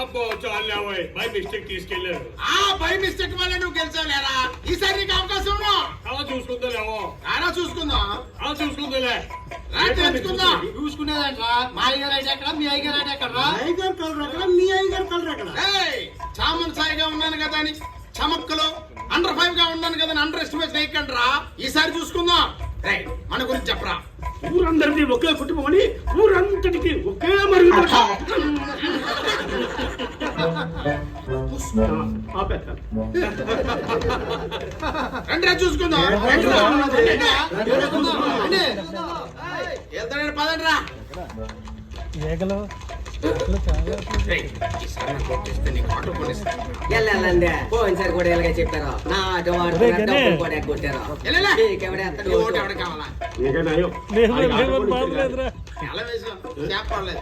అబ్బో చాలు by mistake తీసుకెళ్ళారు. బై మిస్టేక్ వల్ల నువ్వు గెలిచావులేరా. ఈసారి నీకు అవకాశం అలా చూసుకుందాలేమో. అలా చూసుకుందాం. అలా చూసుకుందాలే. తెలుసుకుందాం. చూసుకునేదంట్రా. మా అయ్యగారు అయితే ఎక్కడ, మీ అయ్యగారు అయితే ఎక్కడ? అయ్యగారు కలర్ ఎక్కడ, మీ అయ్యగారు కలర్ ఎక్కడ? చామన్ సాయిగా ఉన్నాను కదా అని చమక్కలో అండర్ 5 గా ఉన్నాను కదా అండర్ ఎస్టిమేట్ వేయకండి రా. ఈసారి చూసుకుందాం. మన గురించి చెప్పరా. ఊరందరినీ ఒకే కుటుంబం అని ఊరంతటికి ఒకే మరుగుదొడ్డి. రండి చూసుకుందాం. వెళ్తాడు పదండి రా. వెళ్ళండి పోయినసారి కూడా ఇలాగే చెప్పారు. నా వాడు కూడా కొట్టారు. ఎవడు కావాలా లేదు, ఎలా వేసాం చెప్పలేదు.